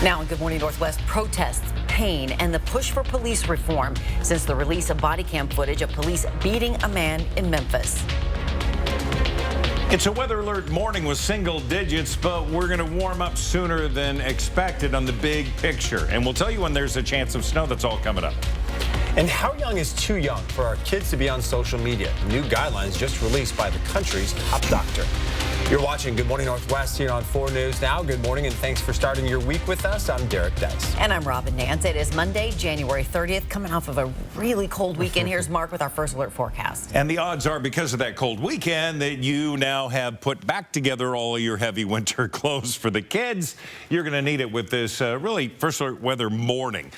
Now in Good Morning Northwest, protests, pain, and the push for police reform since the release of body cam footage of police beating a man in Memphis. It's a weather alert morning with single digits, but we're going to warm up sooner than expected on the big picture. And we'll tell you when there's a chance of snow. That's all coming up. And how young is too young for our kids to be on social media? New guidelines just released by the country's top doctor. You're watching Good Morning Northwest here on 4 News Now. Good morning and thanks for starting your week with us. I'm Derek Dice. And I'm Robin Nance. It is Monday, January 30th, coming off of a really cold weekend. Here's Mark with our first alert forecast. And the odds are, because of that cold weekend, that you now have put back together all of your heavy winter clothes for the kids. You're going to need it with this really first alert weather morning.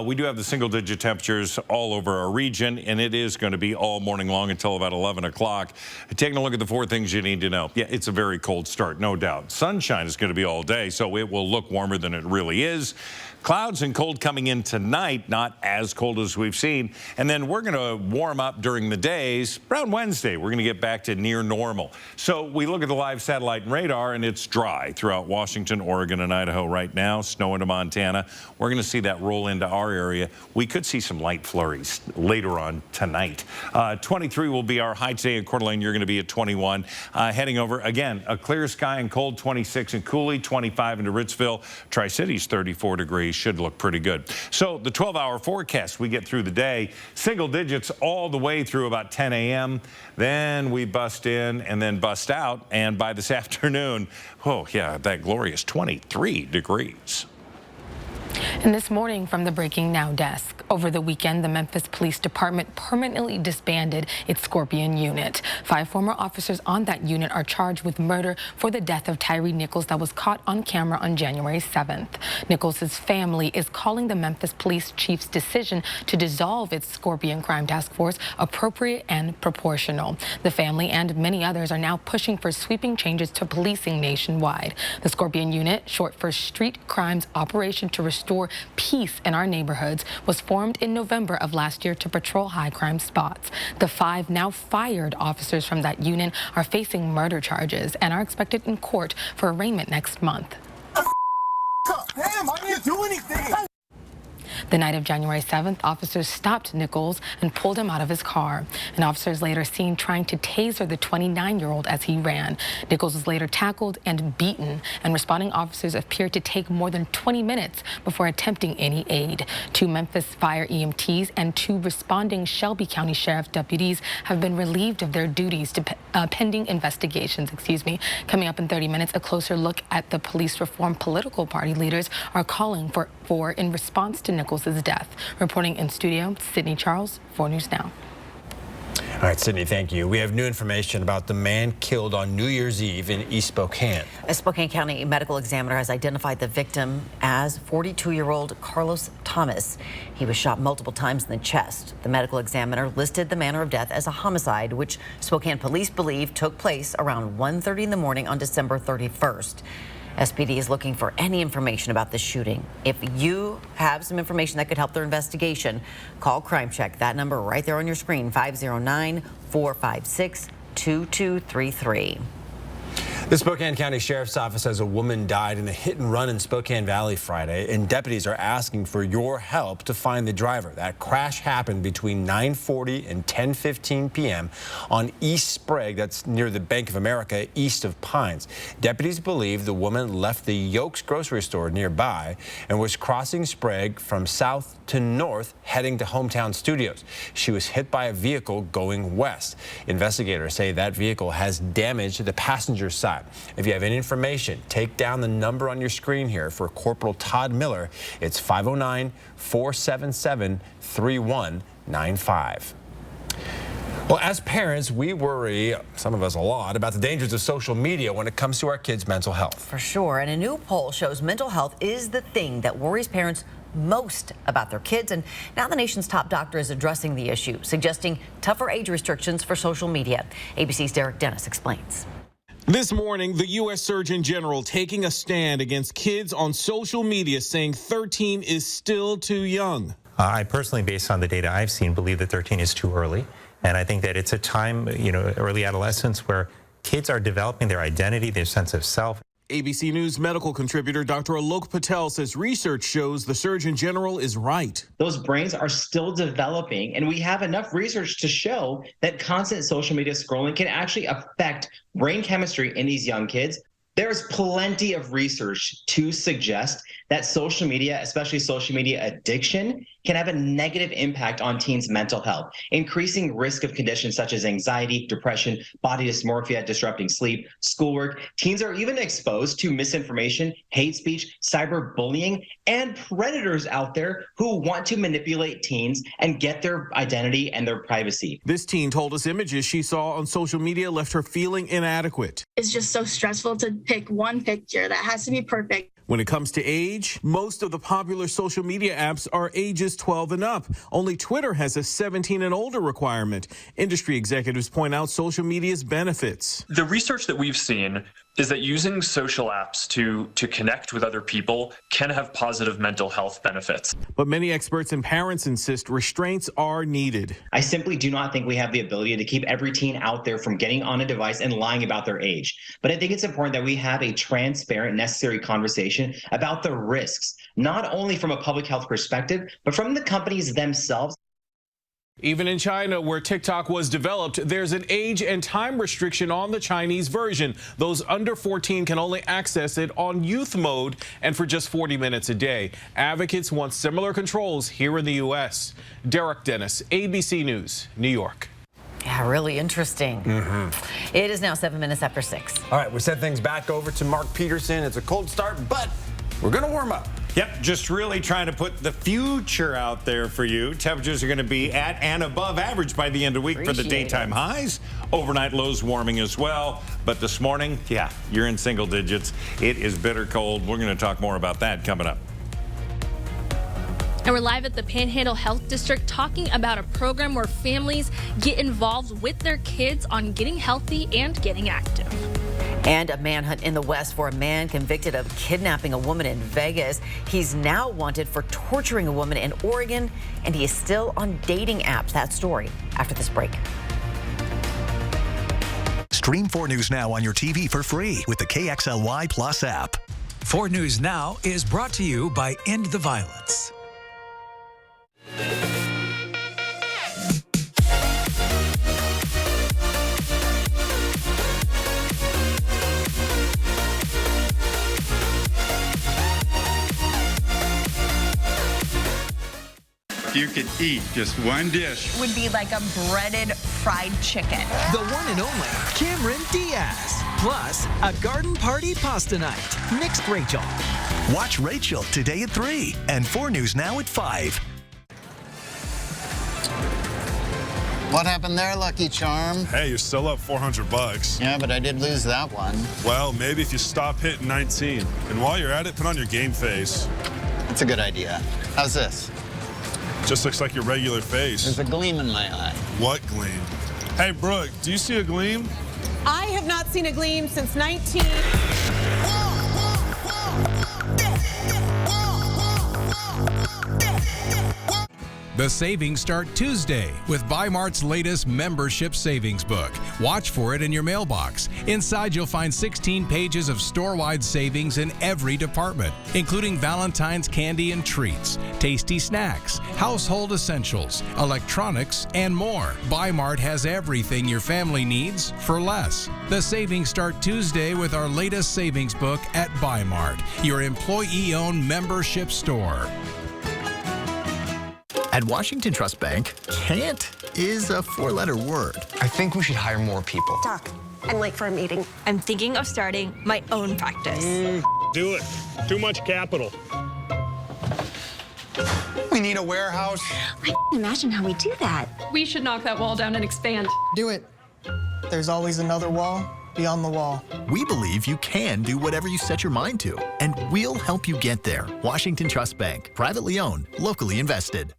We do have the single-digit temperatures all over our region, and it is going to be all morning long until about 11 o'clock. Taking a look at the 4 things you need to know. Yeah, it's a very cold start, no doubt. Sunshine is going to be all day, so it will look warmer than it really is. Clouds and cold coming in tonight, not as cold as we've seen. And then we're going to warm up during the days. Around Wednesday, we're going to get back to near normal. So we look at the live satellite and radar, and it's dry throughout Washington, Oregon, and Idaho right now. Snow into Montana. We're going to see that roll into our area. We could see some light flurries later on tonight. 23 will be our high today in Coeur d'Alene. You're going to be at 21. Heading over, again, a clear sky and cold, 26 in Cooley, 25 into Ritzville. Tri-Cities, 34 degrees. Should look pretty good. So the 12-hour forecast, we get through the day, single digits all the way through about 10 a.m. Then we bust in and then bust out. And by this afternoon, oh, yeah, that glorious 23 degrees. And this morning from the Breaking Now desk, over the weekend, the Memphis Police Department permanently disbanded its Scorpion unit. 5 former officers on that unit are charged with murder for the death of Tyree Nichols that was caught on camera on January 7th. Nichols' family is calling the Memphis Police Chief's decision to dissolve its Scorpion Crime Task Force appropriate and proportional. The family and many others are now pushing for sweeping changes to policing nationwide. The Scorpion unit, short for Street Crimes Operation to Restore Peace in Our Neighborhoods, was formed in November of last year to patrol high crime spots. The 5 now fired officers from that unit are facing murder charges and are expected in court for arraignment next month. Damn, I didn't do anything. The night of January 7th, officers stopped Nichols and pulled him out of his car. And officers later seen trying to taser the 29-year-old as he ran. Nichols was later tackled and beaten, and responding officers appeared to take more than 20 minutes before attempting any aid. 2 Memphis Fire EMTs and 2 responding Shelby County Sheriff deputies have been relieved of their duties to pending investigations. Coming up in 30 minutes, a closer look at the police reform political party leaders are calling for in response to Nichols' death. Reporting in studio, Sydney Charles, 4 News Now. All right, Sydney, thank you. We have new information about the man killed on New Year's Eve in East Spokane. A Spokane County medical examiner has identified the victim as 42-year-old Carlos Thomas. He was shot multiple times in the chest. The medical examiner listed the manner of death as a homicide, which Spokane police believe took place around 1:30 in the morning on December 31st. SPD is looking for any information about this shooting. If you have some information that could help their investigation, call Crime Check. That number right there on your screen, 509-456-2233. The Spokane County Sheriff's Office says a woman died in a hit and run in Spokane Valley Friday, and deputies are asking for your help to find the driver. That crash happened between 9:40 and 10:15 p.m. on East Sprague, that's near the Bank of America, east of Pines. Deputies believe the woman left the Yokes grocery store nearby and was crossing Sprague from south to north, heading to Hometown Studios. She was hit by a vehicle going west. Investigators say that vehicle has damaged the passenger side. If you have any information, take down the number on your screen here for Corporal Todd Miller. It's 509-477-3195. Well, as parents, we worry, some of us a lot, about the dangers of social media when it comes to our kids' mental health. For sure. And a new poll shows mental health is the thing that worries parents most about their kids. And now the nation's top doctor is addressing the issue, suggesting tougher age restrictions for social media. ABC's Derek Dennis explains. This morning, the U.S. Surgeon General taking a stand against kids on social media, saying 13 is still too young. I personally, based on the data I've seen, believe that 13 is too early. And I think that it's a time, early adolescence, where kids are developing their identity, their sense of self. ABC News medical contributor Dr. Alok Patel says research shows the Surgeon General is right. Those brains are still developing, and we have enough research to show that constant social media scrolling can actually affect brain chemistry in these young kids. There's plenty of research to suggest that social media, especially social media addiction, can have a negative impact on teens' mental health, increasing risk of conditions such as anxiety, depression, body dysmorphia, disrupting sleep, schoolwork. Teens are even exposed to misinformation, hate speech, cyberbullying, and predators out there who want to manipulate teens and get their identity and their privacy. This teen told us images she saw on social media left her feeling inadequate. It's just so stressful to pick one picture that has to be perfect. When it comes to age, most of the popular social media apps are ages 12 and up. Only Twitter has a 17 and older requirement. Industry executives point out social media's benefits. The research that we've seen is that using social apps to connect with other people can have positive mental health benefits. But many experts and parents insist restraints are needed. I simply do not think we have the ability to keep every teen out there from getting on a device and lying about their age. But I think it's important that we have a transparent, necessary conversation about the risks, not only from a public health perspective, but from the companies themselves. Even in China, where TikTok was developed, there's an age and time restriction on the Chinese version. Those under 14 can only access it on youth mode and for just 40 minutes a day. Advocates want similar controls here in the U.S. Derek Dennis, ABC News, New York. Yeah, really interesting. It is now 7 minutes after 6. All right, we send things back over to Mark Peterson. It's a cold start, but we're going to warm up. Yep, just really trying to put the future out there for you. Temperatures are going to be at and above average by the end of the week for the daytime highs. Overnight lows warming as well. But this morning, yeah, you're in single digits. It is bitter cold. We're going to talk more about that coming up. And we're live at the Panhandle Health District talking about a program where families get involved with their kids on getting healthy and getting active. And a manhunt in the West for a man convicted of kidnapping a woman in Vegas. He's now wanted for torturing a woman in Oregon, and he is still on dating apps. That story after this break. Stream 4 News Now on your TV for free with the KXLY Plus app. 4 News Now is brought to you by End the Violence. You could eat just one dish. Would be like a breaded fried chicken. The one and only Cameron Diaz. Plus, a garden party pasta night. Mixed Rachel. Watch Rachel today at 3 and 4 News Now at 5. What happened there, Lucky Charm? Hey, you're still up $400. Yeah, but I did lose that one. Well, maybe if you stop hitting 19. And while you're at it, put on your game face. That's a good idea. How's this? Just looks like your regular face. There's a gleam in my eye. What gleam? Hey, Brooke, do you see a gleam? I have not seen a gleam since 19... The savings start Tuesday with Bi-Mart's latest membership savings book. Watch for it in your mailbox. Inside, you'll find 16 pages of store-wide savings in every department, including Valentine's candy and treats, tasty snacks, household essentials, electronics, and more. Bi-Mart has everything your family needs for less. The savings start Tuesday with our latest savings book at Bi-Mart, your employee-owned membership store. At Washington Trust Bank, can't is a 4-letter word. I think we should hire more people. Doc, I'm late for a meeting. I'm thinking of starting my own practice. Do it. Too much capital. We need a warehouse. I can't imagine how we do that. We should knock that wall down and expand. Do it. There's always another wall beyond the wall. We believe you can do whatever you set your mind to, and we'll help you get there. Washington Trust Bank, privately owned, locally invested.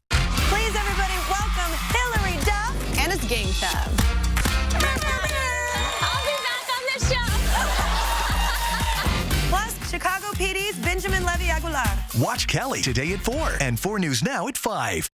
Please, everybody, welcome Hillary Duff and it's game time. I'll be back on the show. Plus, Chicago PD's Benjamin Levy Aguilar. Watch Kelly today at 4 and 4 News Now at 5.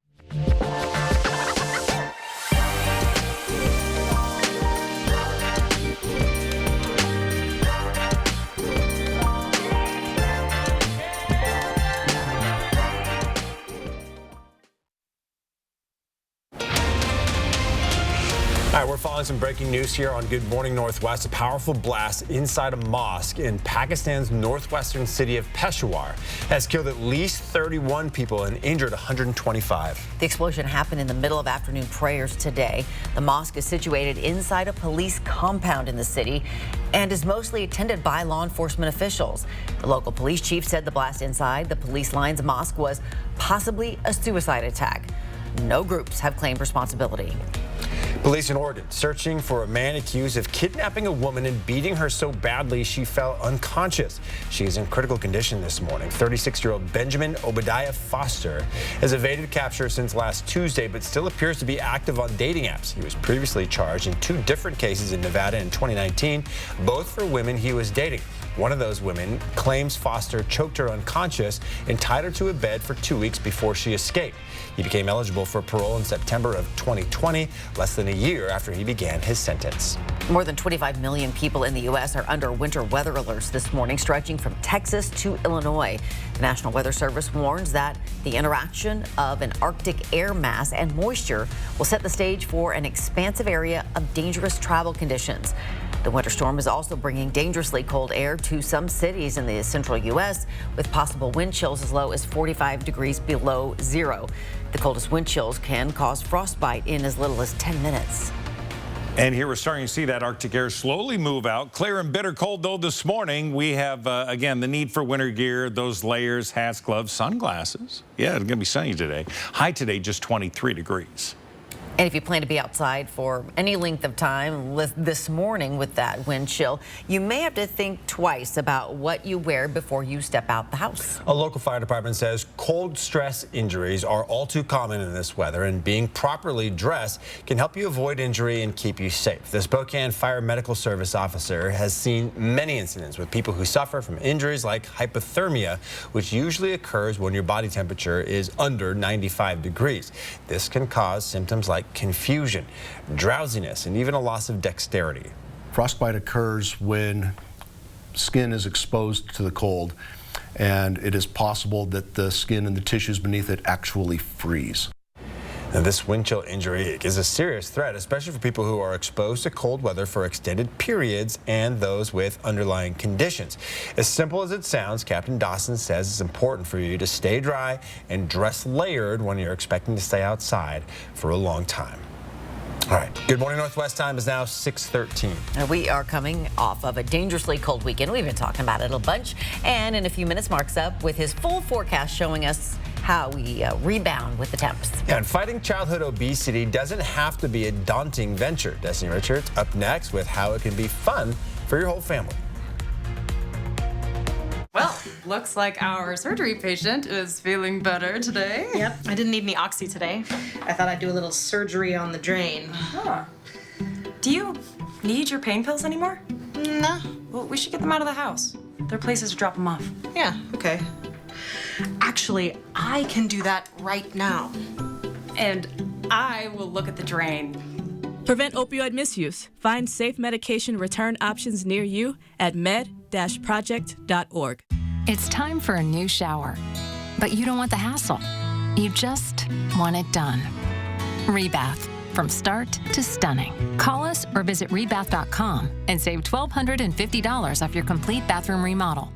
we're following some breaking news here on Good Morning Northwest. A powerful blast inside a mosque in Pakistan's northwestern city of Peshawar has killed at least 31 people and injured 125. The explosion happened in the middle of afternoon prayers today. The mosque is situated inside a police compound in the city and is mostly attended by law enforcement officials. The local police chief said the blast inside the police lines mosque was possibly a suicide attack. No groups have claimed responsibility. Police in Oregon searching for a man accused of kidnapping a woman and beating her so badly she fell unconscious. She is in critical condition this morning. 36-year-old Benjamin Obadiah Foster has evaded capture since last Tuesday, but still appears to be active on dating apps. He was previously charged in 2 different cases in Nevada in 2019, both for women he was dating. One of those women claims Foster choked her unconscious and tied her to a bed for 2 weeks before she escaped. He became eligible for parole in September of 2020, less than a year after he began his sentence. More than 25 million people in the U.S. are under winter weather alerts this morning, stretching from Texas to Illinois. The National Weather Service warns that the interaction of an Arctic air mass and moisture will set the stage for an expansive area of dangerous travel conditions. The winter storm is also bringing dangerously cold air to some cities in the central U.S., with possible wind chills as low as 45 degrees below zero. The coldest wind chills can cause frostbite in as little as 10 minutes. And here we're starting to see that Arctic air slowly move out. Clear and bitter cold, though, this morning. We have, again, the need for winter gear, those layers, hats, gloves, sunglasses. Yeah, it's going to be sunny today. High today, just 23 degrees. And if you plan to be outside for any length of time this morning with that wind chill, you may have to think twice about what you wear before you step out the house. A local fire department says cold stress injuries are all too common in this weather, and being properly dressed can help you avoid injury and keep you safe. The Spokane Fire Medical Service officer has seen many incidents with people who suffer from injuries like hypothermia, which usually occurs when your body temperature is under 95 degrees. This can cause symptoms like confusion, drowsiness, and even a loss of dexterity. Frostbite occurs when skin is exposed to the cold, and it is possible that the skin and the tissues beneath it actually freeze. Now, this wind chill injury is a serious threat, especially for people who are exposed to cold weather for extended periods and those with underlying conditions. As simple as it sounds, Captain Dawson says it's important for you to stay dry and dress layered when you're expecting to stay outside for a long time. All right, Good Morning Northwest time is now 6:13. We are coming off of a dangerously cold weekend. We've been talking about it a bunch. And in a few minutes, Mark's up with his full forecast showing us how we rebound with the temps. Yeah, and fighting childhood obesity doesn't have to be a daunting venture. Destiny Richards up next with how it can be fun for your whole family. Well, looks like our surgery patient is feeling better today. Yep, I didn't need any oxy today. I thought I'd do a little surgery on the drain. Huh. Do you need your pain pills anymore? No. Well, we should get them out of the house. There are places to drop them off. Yeah, okay. Actually, I can do that right now. And I will look at the drain. Prevent opioid misuse. Find safe medication return options near you at med-project.org. It's time for a new shower, but you don't want the hassle. You just want it done. Rebath, from start to stunning. Call us or visit rebath.com and save $1,250 off your complete bathroom remodel.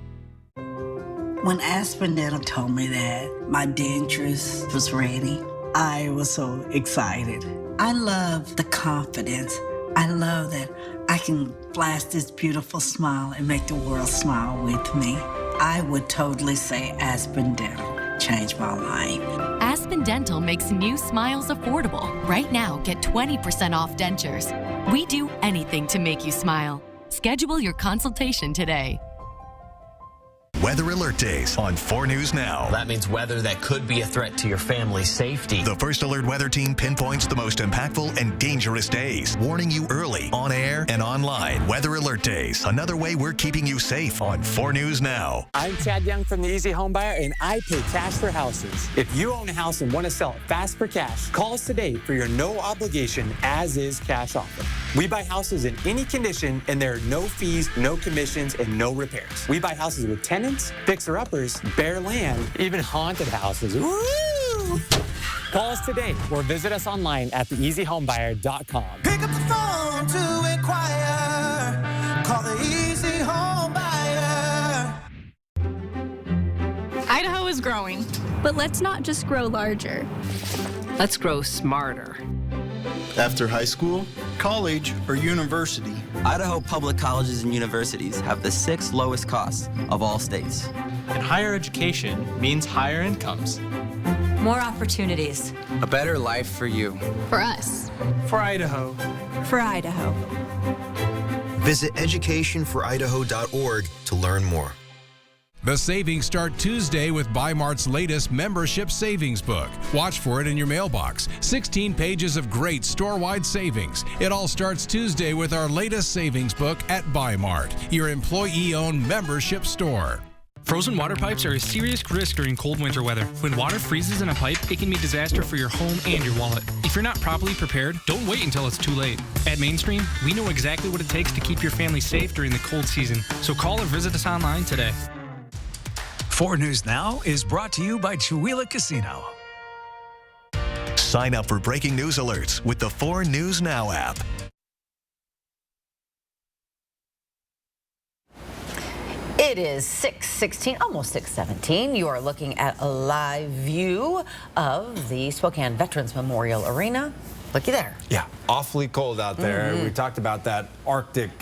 When Aspen Dental told me that my dentures was ready, I was so excited. I love the confidence. I love that I can flash this beautiful smile and make the world smile with me. I would totally say Aspen Dental changed my life. Aspen Dental makes new smiles affordable. Right now, get 20% off dentures. We do anything to make you smile. Schedule your consultation today. Weather Alert Days on 4 News Now. That means weather that could be a threat to your family's safety. The First Alert Weather Team pinpoints the most impactful and dangerous days, warning you early, on air and online. Weather Alert Days, another way we're keeping you safe on 4 News Now. I'm Chad Young from the Easy Home Buyer, and I pay cash for houses. If you own a house and want to sell it fast for cash, call us today for your no-obligation as-is cash offer. We buy houses in any condition, and there are no fees, no commissions, and no repairs. We buy houses with tenants, fixer-uppers, bare land, even haunted houses. Woo! Call us today or visit us online at theeasyhomebuyer.com. Pick up the phone to inquire. Call the Easy Home Buyer. Idaho is growing, but let's not just grow larger. Let's grow smarter. After high school, college, or university, Idaho public colleges and universities have the 6th lowest costs of all states. And higher education means higher incomes. More opportunities. A better life for you. For us. For Idaho. For Idaho. Visit educationforidaho.org to learn more. The savings start Tuesday with Bi-Mart's latest membership savings book. Watch for it in your mailbox. 16 pages of great store-wide savings. It all starts Tuesday with our latest savings book at Bi-Mart, your employee-owned membership store. Frozen water pipes are a serious risk during cold winter weather. When water freezes in a pipe, it can be a disaster for your home and your wallet. If you're not properly prepared, don't wait until it's too late. At Mainstream, we know exactly what it takes to keep your family safe during the cold season. So call or visit us online today. 4 News Now is brought to you by Chewelah Casino. Sign up for breaking news alerts with the 4 News Now app. It is 6:16, almost 6:17. You are looking at a live view of the Spokane Veterans Memorial Arena. Looky there. Yeah, awfully cold out there. We talked about that Arctic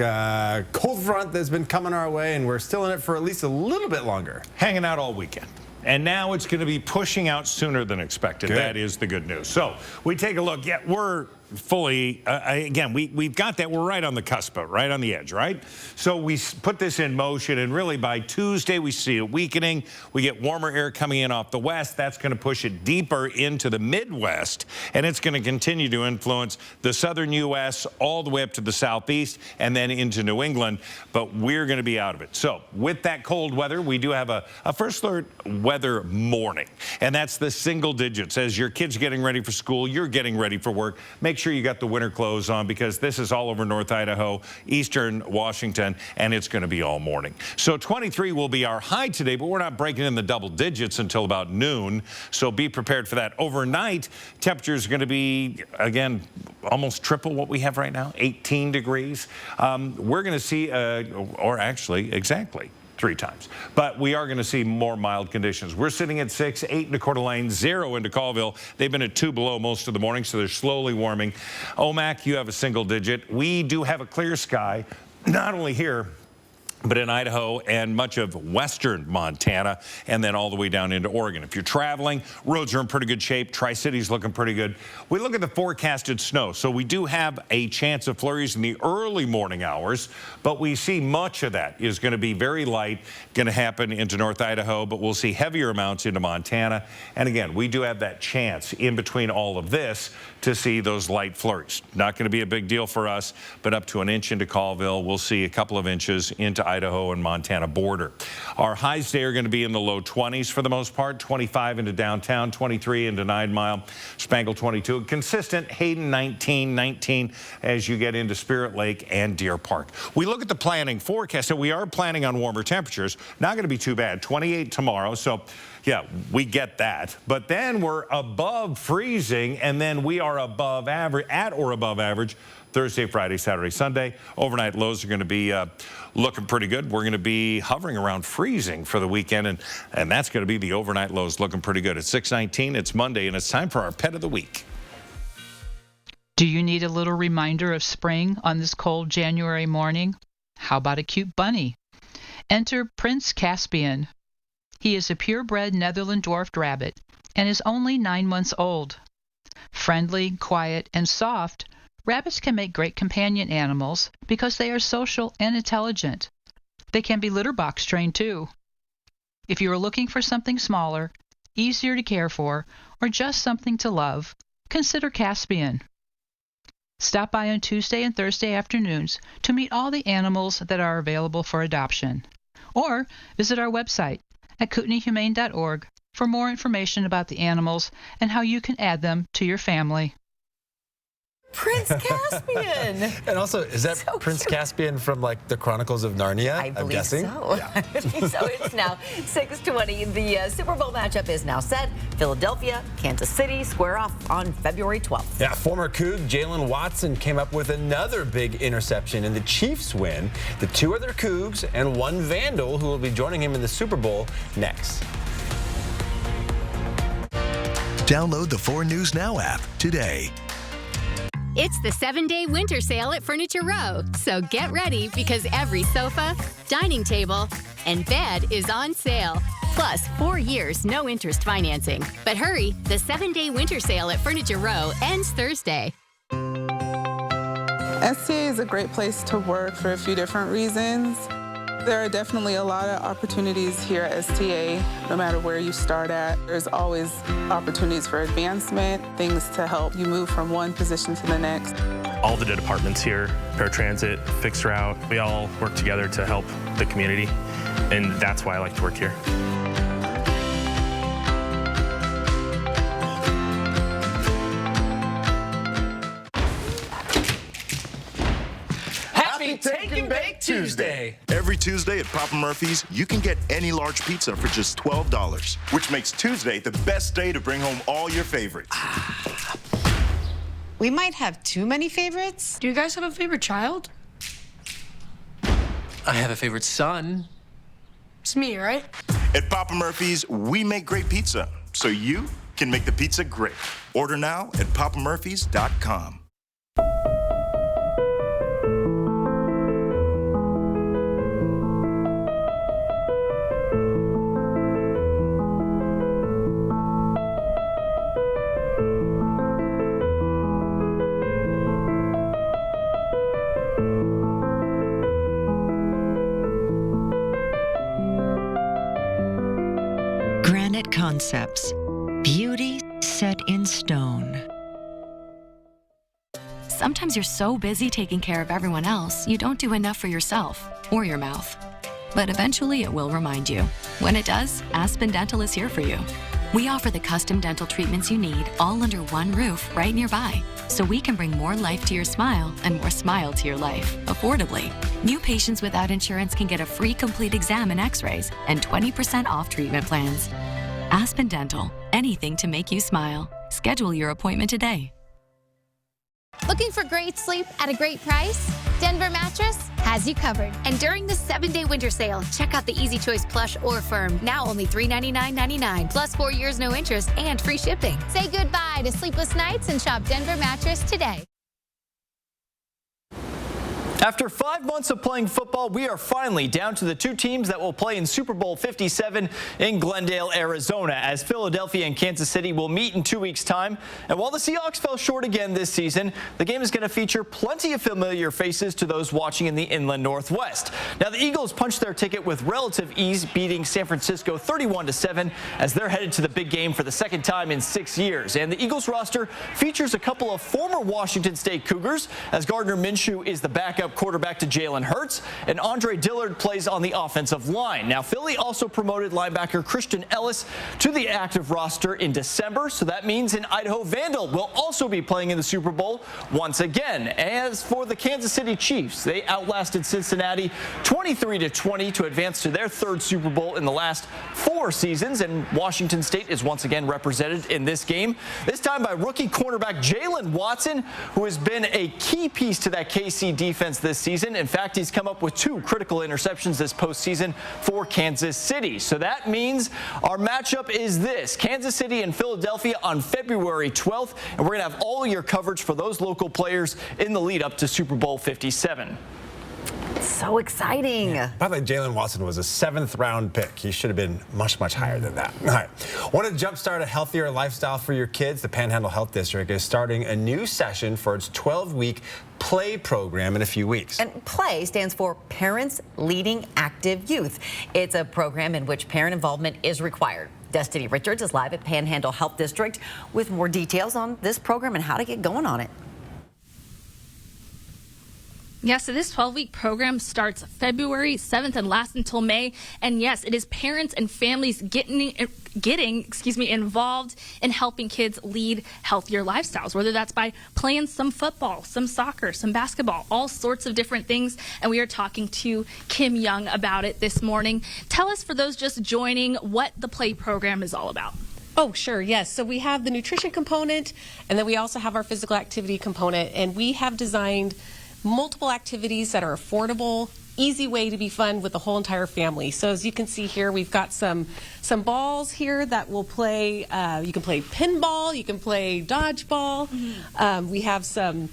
cold front that's been coming our way, and we're still in it for at least a little bit longer. Hanging out all weekend. And now it's going to be pushing out sooner than expected. Good. That is the good news. So we take a look. Yeah, we're fully, again, we've got that. We're right on the cusp, right on the edge, right? So we put this in motion, and really by Tuesday, we see it weakening. We get warmer air coming in off the west. That's going to push it deeper into the Midwest, and it's going to continue to influence the southern U.S. all the way up to the southeast and then into New England, but we're going to be out of it. So with that cold weather, we do have a first alert weather morning, and that's the single digits. As your kids getting ready for school, you're getting ready for work, make sure you got the winter clothes on, because this is all over North Idaho, eastern Washington, and it's going to be all morning. So 23 will be our high today, but we're not breaking in the double digits until about noon, so be prepared for that. Overnight, temperatures are going to be, again, almost triple what we have right now, 18 degrees. We're going to see, or actually, exactly 3 times. But we are going to see more mild conditions. We're sitting at 6, 8 in the Coeur d'Alene, 0 into Colville. They've been at 2 below most of the morning, so they're slowly warming. Omak, you have a single digit. We do have a clear sky, not only here, but in Idaho and much of western Montana, and then all the way down into Oregon. If you're traveling, roads are in pretty good shape. Tri-City's looking pretty good. We look at the forecasted snow. So we do have a chance of flurries in the early morning hours, but we see much of that is going to be very light, going to happen into North Idaho, but we'll see heavier amounts into Montana. And again, we do have that chance in between all of this to see those light flurries. Not going to be a big deal for us, but up to an inch into Colville. We'll see a couple of inches into Idaho and Montana border. Our highs today are going to be in the low 20s for the most part, 25 into downtown, 23 into 9 Mile, Spangle 22. Consistent, Hayden 19 as you get into Spirit Lake and Deer Park. We look at the planning forecast, and we are planning on warmer temperatures. Not going to be too bad, 28 tomorrow. So yeah, we get that. But then we're above freezing, and then we are above average, at or above average, Thursday, Friday, Saturday, Sunday. Overnight lows are going to be looking pretty good. We're going to be hovering around freezing for the weekend, and that's going to be the overnight lows looking pretty good. It's 6:19. It's Monday, and it's time for our Pet of the Week. Do you need a little reminder of spring on this cold January morning? How about a cute bunny? Enter Prince Caspian. He is a purebred Netherland dwarfed rabbit and is only 9 months old. Friendly, quiet, and soft, rabbits can make great companion animals because they are social and intelligent. They can be litter box trained too. If you are looking for something smaller, easier to care for, or just something to love, consider Caspian. Stop by on Tuesday and Thursday afternoons to meet all the animals that are available for adoption. Or visit our website at kootenaihumane.org for more information about the animals and how you can add them to your family. Prince Caspian. And also, is that So Prince cute. Caspian from like the Chronicles of Narnia? I I'm believe guessing. so. Yeah. I think so. It's now 6:20. The Super Bowl matchup is now set. Philadelphia, Kansas City square off on February 12th. Yeah, former Coug Jalen Watson came up with another big interception in the Chiefs win. The two other Cougs and one Vandal who will be joining him in the Super Bowl next. Download the 4 News Now app today. It's the 7-day winter sale at Furniture Row. So get ready because every sofa, dining table, and bed is on sale. Plus, 4 years, no interest financing. But hurry, the 7-day winter sale at Furniture Row ends Thursday. STA is a great place to work for a few different reasons. There are definitely a lot of opportunities here at STA, no matter where you start at. There's always opportunities for advancement, things to help you move from one position to the next. All the departments here, paratransit, fixed route, we all work together to help the community, and that's why I like to work here. Happy Take and Bake Tuesday! Every Tuesday at Papa Murphy's, you can get any large pizza for just $12, which makes Tuesday the best day to bring home all your favorites. We might have too many favorites. Do you guys have a favorite child? I have a favorite son. It's me, right? At Papa Murphy's, we make great pizza, so you can make the pizza great. Order now at papamurphys.com. Granite Concepts. Beauty set in stone. Sometimes you're so busy taking care of everyone else, you don't do enough for yourself or your mouth. But eventually it will remind you. When it does, Aspen Dental is here for you. We offer the custom dental treatments you need all under one roof right nearby, so we can bring more life to your smile and more smile to your life, affordably. New patients without insurance can get a free complete exam and x-rays and 20% off treatment plans. Aspen Dental, anything to make you smile. Schedule your appointment today. Looking for great sleep at a great price? Denver Mattress has you covered. And during the 7-day winter sale, check out the Easy Choice Plush or Firm, now only $399.99, plus 4 years no interest and free shipping. Say goodbye to sleepless nights and shop Denver Mattress today. After 5 months of playing football, we are finally down to the 2 teams that will play in Super Bowl 57 in Glendale, Arizona, as Philadelphia and Kansas City will meet in 2 weeks' time. And while the Seahawks fell short again this season, the game is going to feature plenty of familiar faces to those watching in the Inland Northwest. Now, the Eagles punched their ticket with relative ease, beating San Francisco 31-7 as they're headed to the big game for the second time in 6 years. And the Eagles roster features a couple of former Washington State Cougars, as Gardner Minshew is the backup quarterback to Jalen Hurts, and Andre Dillard plays on the offensive line. Now, Philly also promoted linebacker Christian Ellis to the active roster in December, so that means an Idaho Vandal will also be playing in the Super Bowl once again. As for the Kansas City Chiefs, they outlasted Cincinnati 23-20 to advance to their 3rd Super Bowl in the last 4 seasons, and Washington State is once again represented in this game, this time by rookie cornerback Jalen Watson, who has been a key piece to that KC defense this season. In fact, he's come up with 2 critical interceptions this postseason for Kansas City. So that means our matchup is this: Kansas City and Philadelphia on February 12th, and we're going to have all your coverage for those local players in the lead up to Super Bowl 57. So exciting. Yeah. By the way, Jalen Watson was a 7th-round pick. He should have been much, much higher than that. All right. Want to jumpstart a healthier lifestyle for your kids? The Panhandle Health District is starting a new session for its 12-week PLAY program in a few weeks. And PLAY stands for Parents Leading Active Youth. It's a program in which parent involvement is required. Destiny Richards is live at Panhandle Health District with more details on this program and how to get going on it. Yeah, so this 12-week program starts February 7th and lasts until May. And yes, it is parents and families getting involved in helping kids lead healthier lifestyles, whether that's by playing some football, some soccer, some basketball, all sorts of different things. And we are talking to Kim Young about it this morning. Tell us, for those just joining, what the Play program is all about. Oh, sure, yes. So we have the nutrition component, and then we also have our physical activity component, and we have designed multiple activities that are affordable, easy way to be fun with the whole entire family. So as you can see here, we've got some balls here that will play. You can play pinball, you can play dodgeball. Mm-hmm. We have some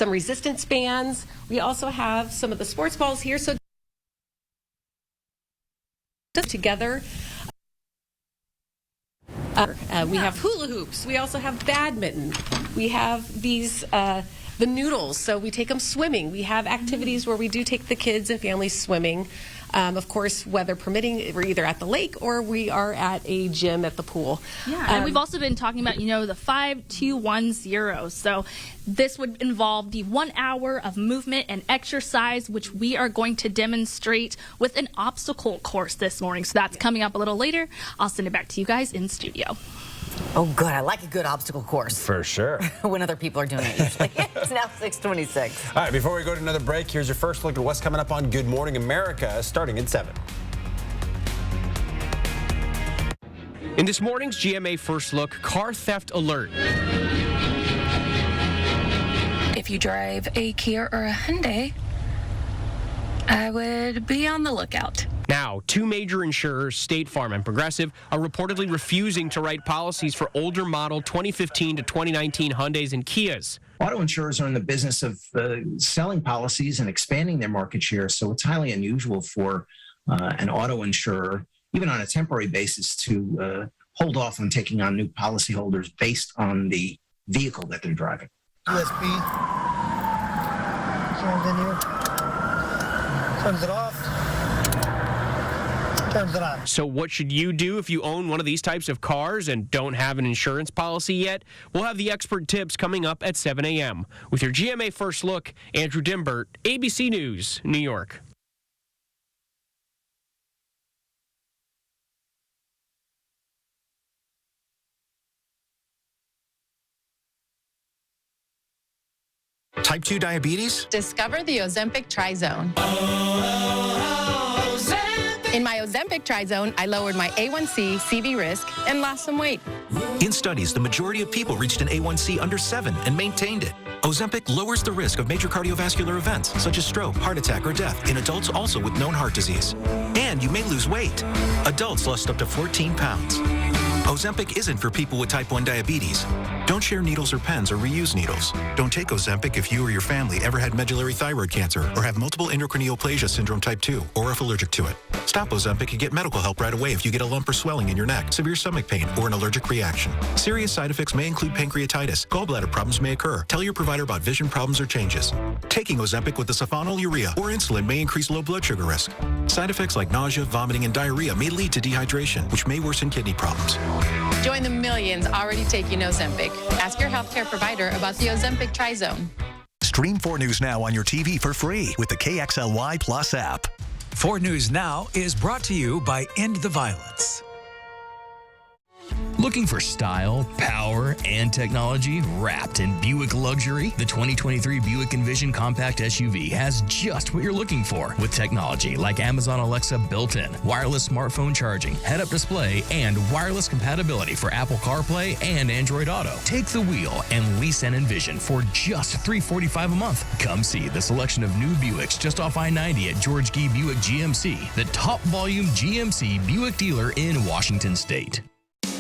resistance bands. We also have some of the sports balls here. So together. We have hula hoops. We also have badminton. We have these the noodles, so we take them swimming. We have activities where we do take the kids and families swimming. Of course, weather permitting, we're either at the lake or we are at a gym at the pool. Yeah, and we've also been talking about, the 5-2-1-0. So this would involve the 1 hour of movement and exercise, which we are going to demonstrate with an obstacle course this morning. So that's coming up a little later. I'll send it back to you guys in studio. Oh, good. I like a good obstacle course. For sure. When other people are doing it, usually. It's now 6:26. All right, before we go to another break, here's your first look at what's coming up on Good Morning America, starting at 7. In this morning's GMA First Look, car theft alert. If you drive a Kia or a Hyundai, I would be on the lookout. Now, two major insurers, State Farm and Progressive, are reportedly refusing to write policies for older model 2015 to 2019 Hyundais and Kias. Auto insurers are in the business of selling policies and expanding their market share, so it's highly unusual for an auto insurer, even on a temporary basis, to hold off on taking on new policyholders based on the vehicle that they're driving. USB. Turns in here. Turns it off. Turns it on. So what should you do if you own one of these types of cars and don't have an insurance policy yet? We'll have the expert tips coming up at 7 a.m. With your GMA First Look, Andrew Dimbert, ABC News, New York. Type 2 diabetes? Discover the Ozempic Trizone. In my Ozempic Trizone, I lowered my A1C, CV risk, and lost some weight. In studies, the majority of people reached an A1C under 7 and maintained it. Ozempic lowers the risk of major cardiovascular events, such as stroke, heart attack, or death, in adults also with known heart disease. And you may lose weight. Adults lost up to 14 pounds. Ozempic isn't for people with type 1 diabetes. Don't share needles or pens or reuse needles. Don't take Ozempic if you or your family ever had medullary thyroid cancer or have multiple endocrine neoplasia syndrome type 2 or if allergic to it. Stop Ozempic and get medical help right away if you get a lump or swelling in your neck, severe stomach pain, or an allergic reaction. Serious side effects may include pancreatitis. Gallbladder problems may occur. Tell your provider about vision problems or changes. Taking Ozempic with the sulfonylurea or insulin may increase low blood sugar risk. Side effects like nausea, vomiting, and diarrhea may lead to dehydration, which may worsen kidney problems. Join the millions already taking Ozempic. Ask your healthcare provider about the Ozempic Trizone. Stream 4 News Now on your TV for free with the KXLY Plus app. 4 News Now is brought to you by End the Violence. Looking for style, power, and technology wrapped in Buick luxury? The 2023 Buick Envision Compact SUV has just what you're looking for, with technology like Amazon Alexa built-in, wireless smartphone charging, head-up display, and wireless compatibility for Apple CarPlay and Android Auto. Take the wheel and lease an Envision for just $345 a month. Come see the selection of new Buicks just off I-90 at George Gee Buick GMC, the top volume GMC Buick dealer in Washington State.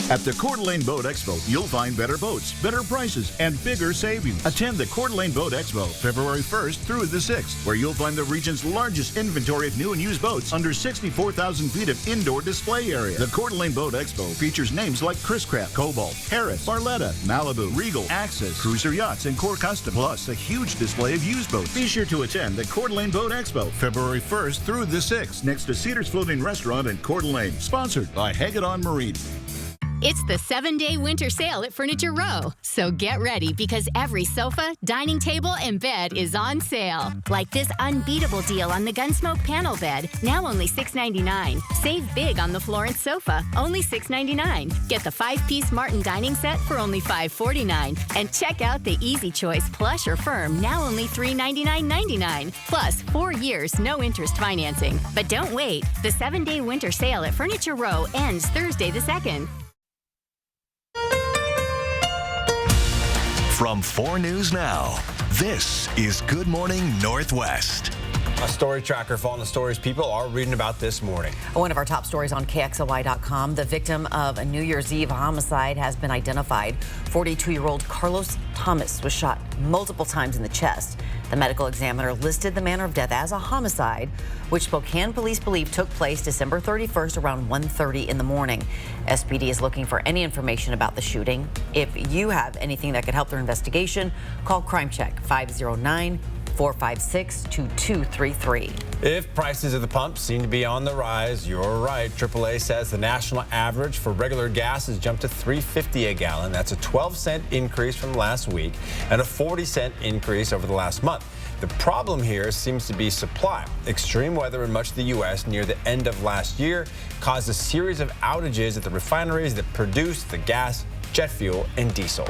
At the Coeur d'Alene Boat Expo, you'll find better boats, better prices, and bigger savings. Attend the Coeur d'Alene Boat Expo, February 1st through the 6th, where you'll find the region's largest inventory of new and used boats under 64,000 feet of indoor display area. The Coeur d'Alene Boat Expo features names like Chris Craft, Cobalt, Harris, Barletta, Malibu, Regal, Axis, Cruiser Yachts, and Core Custom, plus a huge display of used boats. Be sure to attend the Coeur d'Alene Boat Expo, February 1st through the 6th, next to Cedars Floating Restaurant in Coeur d'Alene, sponsored by Hagedon Marine. It's the 7-day winter sale at Furniture Row. So get ready because every sofa, dining table, and bed is on sale. Like this unbeatable deal on the Gunsmoke panel bed, now only $6.99. Save big on the Florence sofa, only $6.99. Get the 5-piece Martin dining set for only $5.49. And check out the Easy Choice plush or firm, now only $399.99. Plus, 4 years, no interest financing. But don't wait. The 7-day winter sale at Furniture Row ends Thursday the 2nd. From 4 News Now, this is Good Morning Northwest. A story tracker for all the stories people are reading about this morning. One of our top stories on KXLY.com. The victim of a New Year's Eve homicide has been identified. 42-year-old Carlos Thomas was shot multiple times in the chest. The medical examiner listed the manner of death as a homicide, which Spokane police believe took place December 31st around 1:30 in the morning. SPD is looking for any information about the shooting. If you have anything that could help their investigation, call Crime Check 509-456-2233. If prices at the pump seem to be on the rise, you're right. AAA says the national average for regular gas has jumped to $3.50 a gallon. That's a 12-cent increase from last week and a 40-cent increase over the last month. The problem here seems to be supply. Extreme weather in much of the U.S. near the end of last year caused a series of outages at the refineries that produce the gas, jet fuel, and diesel.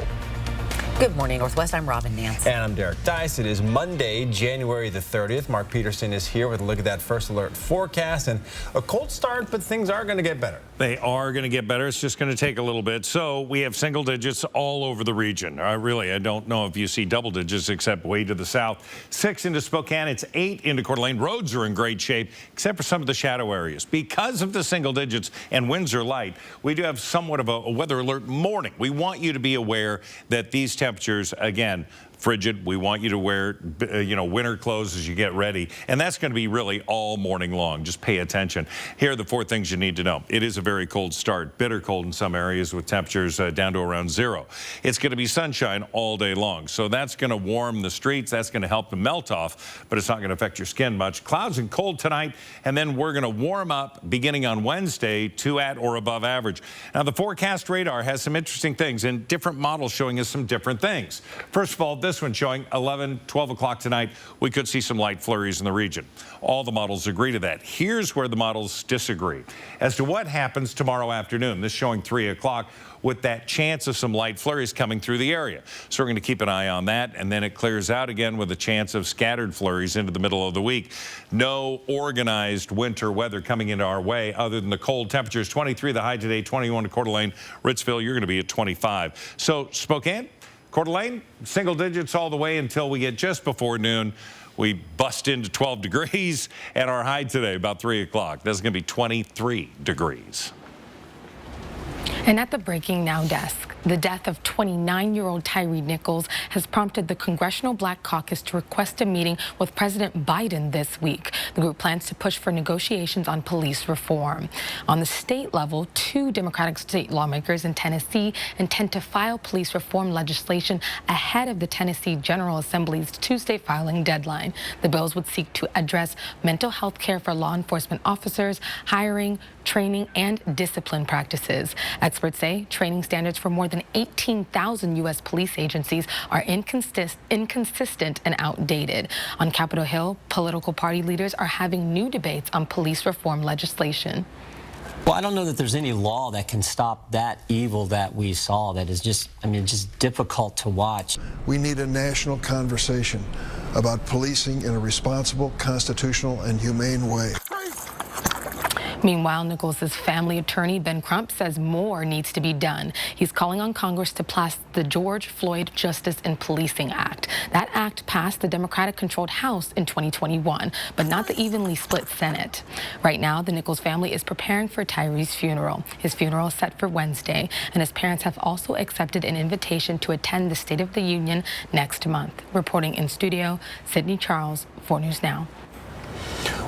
Good morning, Northwest. I'm Robin Nance. And I'm Derek Dice. It is Monday, January the 30th. Mark Peterson is here with a look at that first alert forecast. And a cold start, but things are going to get better. They are going to get better. It's just going to take a little bit. So we have single digits all over the region. Really, I don't know if you see double digits except way to the south. 6 into Spokane. It's 8 into Coeur d'Alene. Roads are in great shape, except for some of the shadow areas. Because of the single digits and winds are light, we do have somewhat of a weather alert morning. We want you to be aware that these temperatures, again, frigid. We want you to wear, winter clothes as you get ready. And that's going to be really all morning long. Just pay attention. Here are the 4 things you need to know. It is a very cold start, bitter cold in some areas with temperatures down to around 0. It's going to be sunshine all day long. So that's going to warm the streets. That's going to help them melt off, but it's not going to affect your skin much. Clouds and cold tonight, and then we're going to warm up beginning on Wednesday to at or above average. Now, the forecast radar has some interesting things and different models showing us some different things. First of all, this one showing 11, 12 o'clock tonight, we could see some light flurries in the region. All the models agree to that. Here's where the models disagree. As to what happens tomorrow afternoon, this showing 3 o'clock, with that chance of some light flurries coming through the area. So we're going to keep an eye on that, and then it clears out again with a chance of scattered flurries into the middle of the week. No organized winter weather coming into our way other than the cold temperatures. 23 the high today, 21 to Coeur d'Alene. Ritzville, you're going to be at 25. So Spokane, Coeur d'Alene, single digits all the way until we get just before noon. We bust into 12 degrees, and our high today about 3 o'clock. That's going to be 23 degrees. And at the Breaking Now desk, the death of 29-year-old Tyre Nichols has prompted the Congressional Black Caucus to request a meeting with President Biden this week. The group plans to push for negotiations on police reform. On the state level, 2 Democratic state lawmakers in Tennessee intend to file police reform legislation ahead of the Tennessee General Assembly's Tuesday filing deadline. The bills would seek to address mental health care for law enforcement officers, hiring, training, and discipline practices. Experts say training standards for more than 18,000 U.S. police agencies are inconsistent and outdated. On Capitol Hill, political party leaders are having new debates on police reform legislation. Well, I don't know that there's any law that can stop that evil that we saw. That is just difficult to watch. We need a national conversation about policing in a responsible, constitutional, and humane way. Meanwhile, Nichols' family attorney, Ben Crump, says more needs to be done. He's calling on Congress to pass the George Floyd Justice in Policing Act. That act passed the Democratic-controlled House in 2021, but not the evenly split Senate. Right now, the Nichols family is preparing for Tyre's funeral. His funeral is set for Wednesday, and his parents have also accepted an invitation to attend the State of the Union next month. Reporting in studio, Sydney Charles, 4 News Now.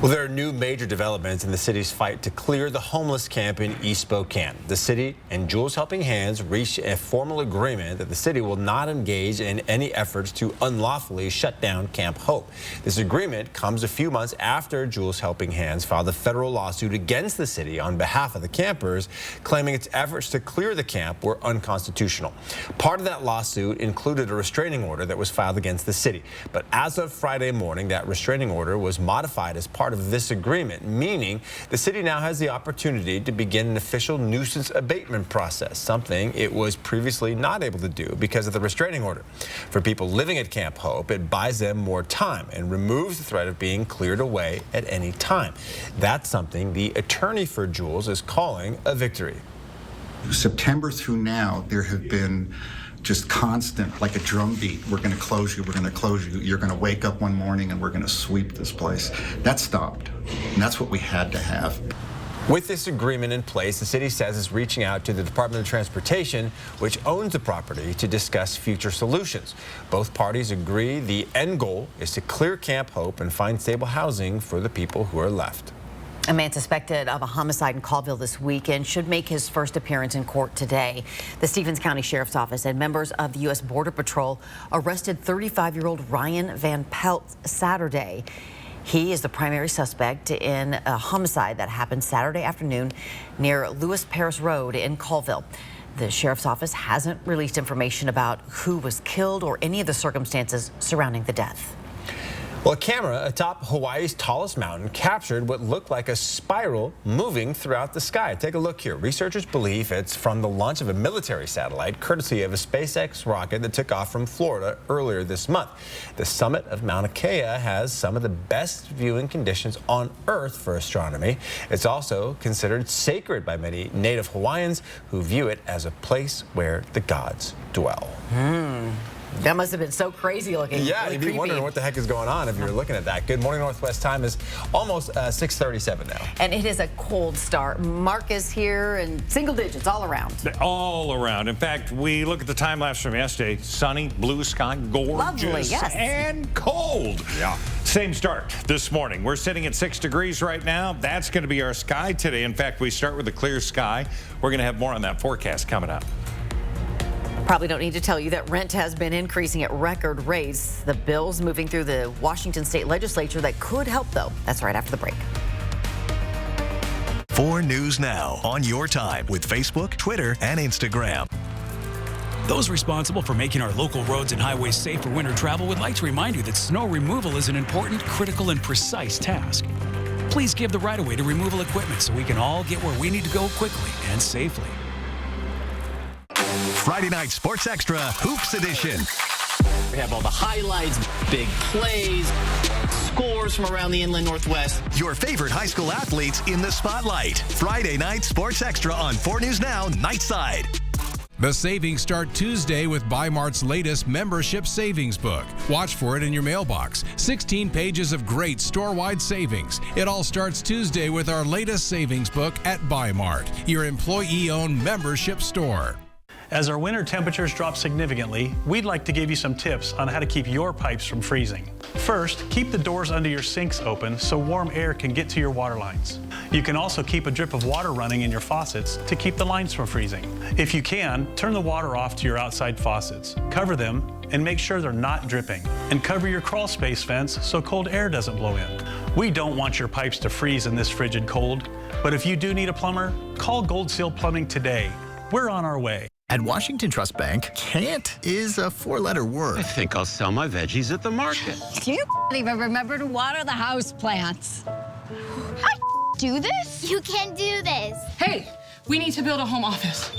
Well, there are new major developments in the city's fight to clear the homeless camp in East Spokane. The city and Jules Helping Hands reached a formal agreement that the city will not engage in any efforts to unlawfully shut down Camp Hope. This agreement comes a few months after Jules Helping Hands filed a federal lawsuit against the city on behalf of the campers, claiming its efforts to clear the camp were unconstitutional. Part of that lawsuit included a restraining order that was filed against the city. But as of Friday morning, that restraining order was modified as part of this agreement, meaning the city now has the opportunity to begin an official nuisance abatement process, something it was previously not able to do because of the restraining order. For people living at Camp Hope, it buys them more time and removes the threat of being cleared away at any time. That's something the attorney for Jules is calling a victory. September through now, there have been just constant, like a drumbeat. We're going to close you, we're going to close you. You're going to wake up one morning and we're going to sweep this place. That stopped, and that's what we had to have. With this agreement in place, the city says it's reaching out to the Department of Transportation, which owns the property, to discuss future solutions. Both parties agree the end goal is to clear Camp Hope and find stable housing for the people who are left. A man suspected of a homicide in Colville this weekend should make his first appearance in court today. The Stephens County Sheriff's Office and members of the U.S. Border Patrol arrested 35-year-old Ryan Van Pelt Saturday. He is the primary suspect in a homicide that happened Saturday afternoon near Lewis Paris Road in Colville. The Sheriff's Office hasn't released information about who was killed or any of the circumstances surrounding the death. Well, a camera atop Hawaii's tallest mountain captured what looked like a spiral moving throughout the sky. Take a look here. Researchers believe it's from the launch of a military satellite, courtesy of a SpaceX rocket that took off from Florida earlier this month. The summit of Mauna Kea has some of the best viewing conditions on Earth for astronomy. It's also considered sacred by many native Hawaiians who view it as a place where the gods dwell. That must have been so crazy looking. Yeah, really you'd be wondering what the heck is going on if you're looking at that. Good morning, Northwest. Time is almost 6:37 now. And it is a cold start. Marcus here and single digits all around. All around. In fact, we look at the time lapse from yesterday. Sunny, blue sky, gorgeous, Lovely, yes. and cold. Yeah. Same start this morning. We're sitting at 6 degrees right now. That's going to be our sky today. In fact, we start with a clear sky. We're going to have more on that forecast coming up. Probably don't need to tell you that rent has been increasing at record rates. The bills moving through the Washington state legislature that could help, though. That's right after the break. 4 News Now on your time with Facebook, Twitter, and Instagram. Those responsible for making our local roads and highways safe for winter travel would like to remind you that snow removal is an important, critical, and precise task. Please give the right-of-way to removal equipment so we can all get where we need to go quickly and safely. Friday Night Sports Extra Hoops Edition. We have all the highlights, big plays, scores from around the Inland Northwest. Your favorite high school athletes in the spotlight. Friday Night Sports Extra on 4 News Now, Nightside. The savings start Tuesday with Bi-Mart's latest membership savings book. Watch for it in your mailbox. 16 pages of great store-wide savings. It all starts Tuesday with our latest savings book at Bi-Mart, your employee-owned membership store. As our winter temperatures drop significantly, we'd like to give you some tips on how to keep your pipes from freezing. First, keep the doors under your sinks open so warm air can get to your water lines. You can also keep a drip of water running in your faucets to keep the lines from freezing. If you can, turn the water off to your outside faucets. Cover them and make sure they're not dripping. And cover your crawl space vents so cold air doesn't blow in. We don't want your pipes to freeze in this frigid cold, but if you do need a plumber, call Gold Seal Plumbing today. We're on our way. At Washington Trust Bank, can't is a 4-letter word. I think I'll sell my veggies at the market. You even remember to water the house plants. I do this? You can do this. Hey, we need to build a home office.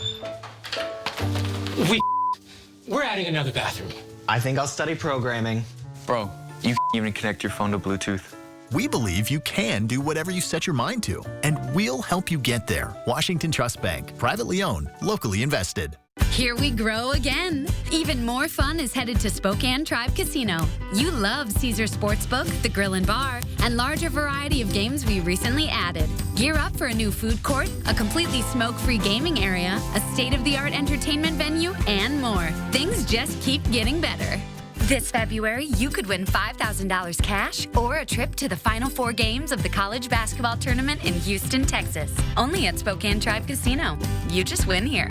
We're adding another bathroom. I think I'll study programming. Bro, you even connect your phone to Bluetooth. We believe you can do whatever you set your mind to, and we'll help you get there. Washington Trust Bank, privately owned, locally invested. Here we grow again. Even more fun is headed to Spokane Tribe Casino. You love Caesar Sportsbook, the grill and bar, and larger variety of games we recently added. Gear up for a new food court, a completely smoke-free gaming area, a state-of-the-art entertainment venue, and more. Things just keep getting better. This February, you could win $5,000 cash or a trip to the Final Four games of the college basketball tournament in Houston, Texas. Only at Spokane Tribe Casino. You just win here.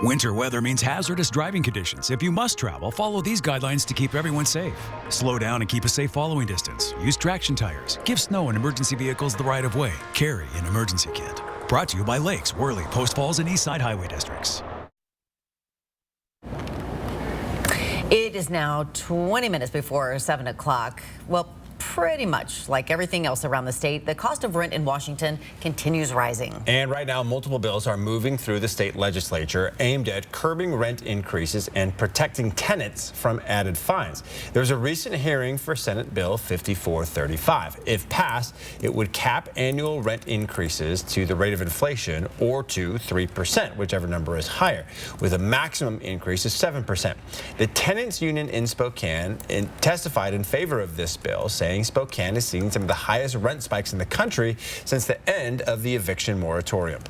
Winter weather means hazardous driving conditions. If you must travel, follow these guidelines to keep everyone safe. Slow down and keep a safe following distance. Use traction tires. Give snow and emergency vehicles the right of way. Carry an emergency kit. Brought to you by Lakes, Worley, Post Falls, and Eastside Highway Districts. It is now 20 minutes before 7 o'clock. Well, pretty much like everything else around the state, the cost of rent in Washington continues rising. And right now, multiple bills are moving through the state legislature aimed at curbing rent increases and protecting tenants from added fines. There's a recent hearing for Senate Bill 5435. If passed, it would cap annual rent increases to the rate of inflation or to 3%, whichever number is higher, with a maximum increase of 7%. The tenants union in Spokane testified in favor of this bill, saying Spokane is seeing some of the highest rent spikes in the country since the end of the eviction moratorium.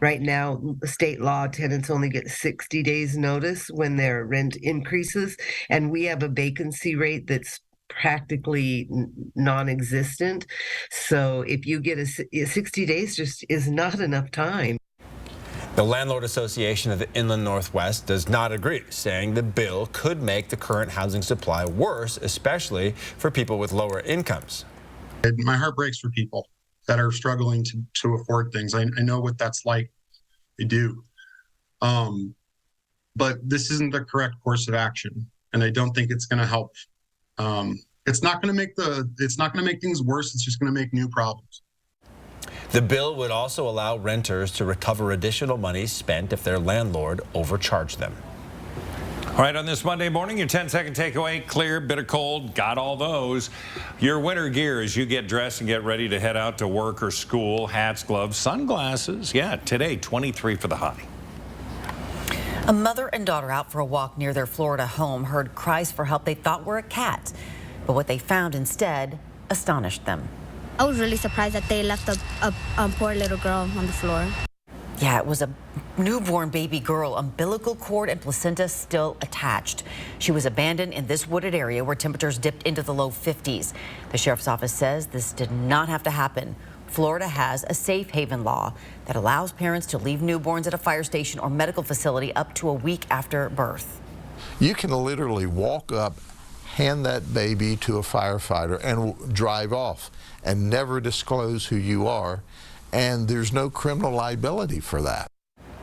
Right now, state law, tenants only get 60 days notice when their rent increases, and we have a vacancy rate that's practically non-existent. So if you get 60 days just is not enough time. The Landlord Association of the Inland Northwest does not agree, saying the bill could make the current housing supply worse, especially for people with lower incomes. My heart breaks for people that are struggling to afford things. I know what that's like. I do. But this isn't the correct course of action, and I don't think it's going to help. It's not going to make things worse. It's just going to make new problems. The bill would also allow renters to recover additional money spent if their landlord overcharged them. All right, on this Monday morning, your 10-second takeaway: clear, bitter cold, got all those. Your winter gear as you get dressed and get ready to head out to work or school: hats, gloves, sunglasses. Yeah, today, 23 for the high. A mother and daughter out for a walk near their Florida home heard cries for help they thought were a cat. But what they found instead astonished them. I was really surprised that they left a poor little girl on the floor. Yeah, it was a newborn baby girl, umbilical cord and placenta still attached. She was abandoned in this wooded area where temperatures dipped into the low 50s. The sheriff's office says this did not have to happen. Florida has a safe haven law that allows parents to leave newborns at a fire station or medical facility up to a week after birth. You can literally walk up, hand that baby to a firefighter and drive off and never disclose who you are, and there's no criminal liability for that.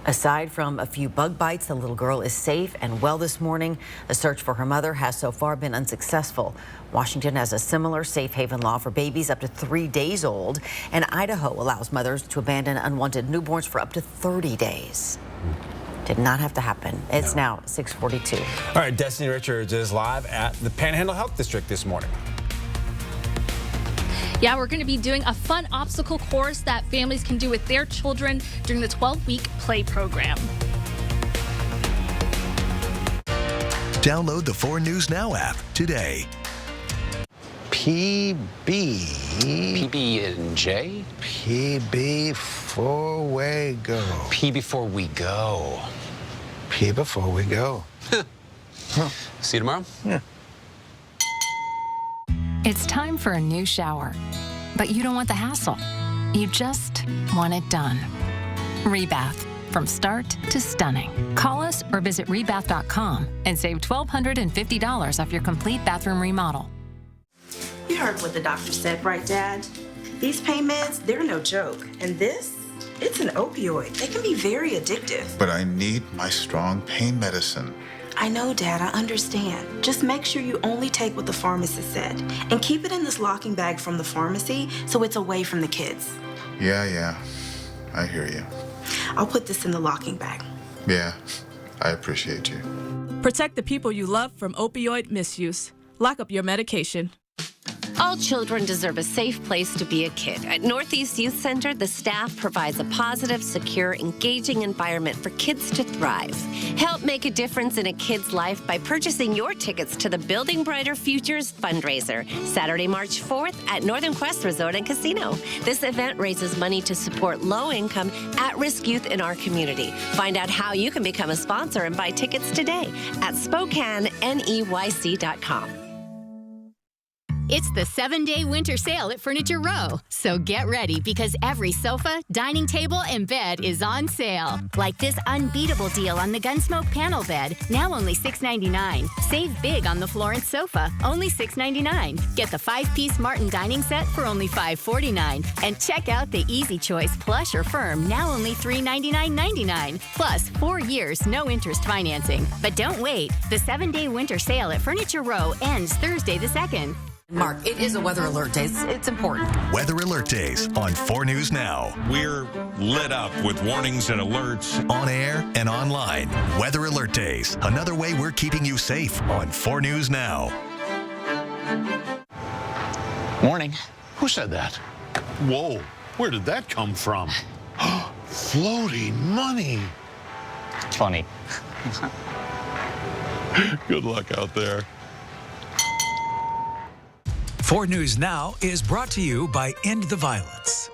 Aside from a few bug bites, the little girl is safe and well this morning. A search for her mother has so far been unsuccessful. Washington has a similar safe haven law for babies up to 3 days old, and Idaho allows mothers to abandon unwanted newborns for up to 30 days. Did not have to happen. It's now 6:42. All right, Destiny Richards is live at the Panhandle Health District this morning. Yeah, we're going to be doing a fun obstacle course that families can do with their children during the 12-week play program. Download the 4 News Now app today. PB and J? PB before we go. P before we go. P before we go. See you tomorrow? Yeah. It's time for a new shower, but you don't want the hassle. You just want it done. Rebath, from start to stunning. Call us or visit rebath.com and save $1,250 off your complete bathroom remodel. You heard what the doctor said, right, Dad? These pain meds, they're no joke. And this, it's an opioid. They can be very addictive. But I need my strong pain medicine. I know, Dad, I understand. Just make sure you only take what the pharmacist said. And keep it in this locking bag from the pharmacy so it's away from the kids. Yeah, I hear you. I'll put this in the locking bag. Yeah, I appreciate you. Protect the people you love from opioid misuse. Lock up your medication. All children deserve a safe place to be a kid. At Northeast Youth Center, the staff provides a positive, secure, engaging environment for kids to thrive. Help make a difference in a kid's life by purchasing your tickets to the Building Brighter Futures fundraiser, Saturday, March 4th at Northern Quest Resort and Casino. This event raises money to support low-income, at-risk youth in our community. Find out how you can become a sponsor and buy tickets today at SpokaneNEYC.com. It's the 7-day winter sale at Furniture Row. So get ready because every sofa, dining table, and bed is on sale. Like this unbeatable deal on the Gunsmoke panel bed, now only $6.99. Save big on the Florence sofa, only $6.99. Get the 5-piece Martin dining set for only $5.49. And check out the Easy Choice plush or firm, now only $399.99. Plus, 4 years, no interest financing. But don't wait. The 7-day winter sale at Furniture Row ends Thursday the 2nd. Mark, it is a weather alert day. It's important. Weather Alert Days on 4 News Now. We're lit up with warnings and alerts. On air and online. Weather Alert Days. Another way we're keeping you safe on 4 News Now. Morning. Who said that? Whoa, where did that come from? Floating money. Funny. Good luck out there. 4 News Now is brought to you by End the Violence.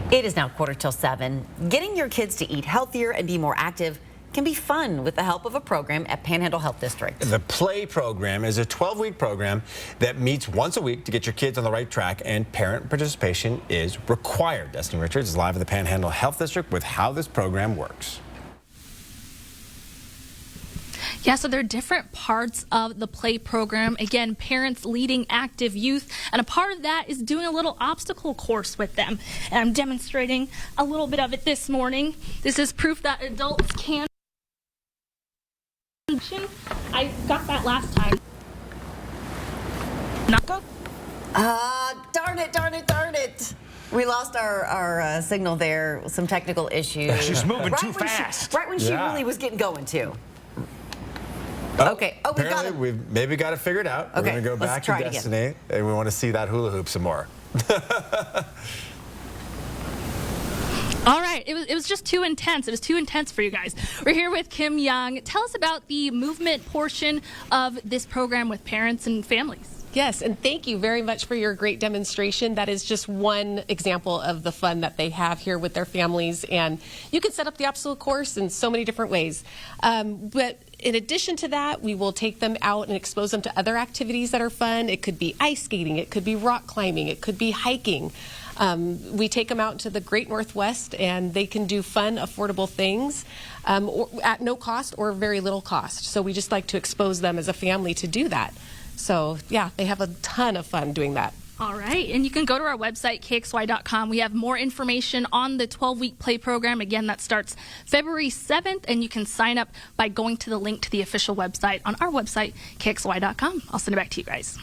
It is now 7:15. Getting your kids to eat healthier and be more active can be fun with the help of a program at Panhandle Health District. The Play program is a 12-week program that meets once a week to get your kids on the right track, and parent participation is required. Destiny Richards is live in the Panhandle Health District with how this program works. Yeah, so there are different parts of the Play program. Again, parents leading active youth, and a part of that is doing a little obstacle course with them. And I'm demonstrating a little bit of it this morning. This is proof that adults can. I got that last time. Not go. Darn it. We lost our signal there, some technical issues. She's moving too fast. Right when she really was getting going, too. Okay. Oh, we got it. We've maybe got it figured out. Okay, We're going to go back to Destiny, and we want to see that hula hoop some more. All right, it was just too intense. It was too intense for you guys. We're here with Kim Young. Tell us about the movement portion of this program with parents and families. Yes, and thank you very much for your great demonstration. That is just one example of the fun that they have here with their families. And you can set up the obstacle course in so many different ways. But in addition to that, we will take them out and expose them to other activities that are fun. It could be ice skating, it could be rock climbing, it could be hiking. We take them out to the Great Northwest, and they can do fun, affordable things at no cost or very little cost. So we just like to expose them as a family to do that. So, yeah, they have a ton of fun doing that. All right, and you can go to our website, kxy.com. We have more information on the 12-week Play program. Again, that starts February 7th, and you can sign up by going to the link to the official website on our website, kxy.com. I'll send it back to you guys.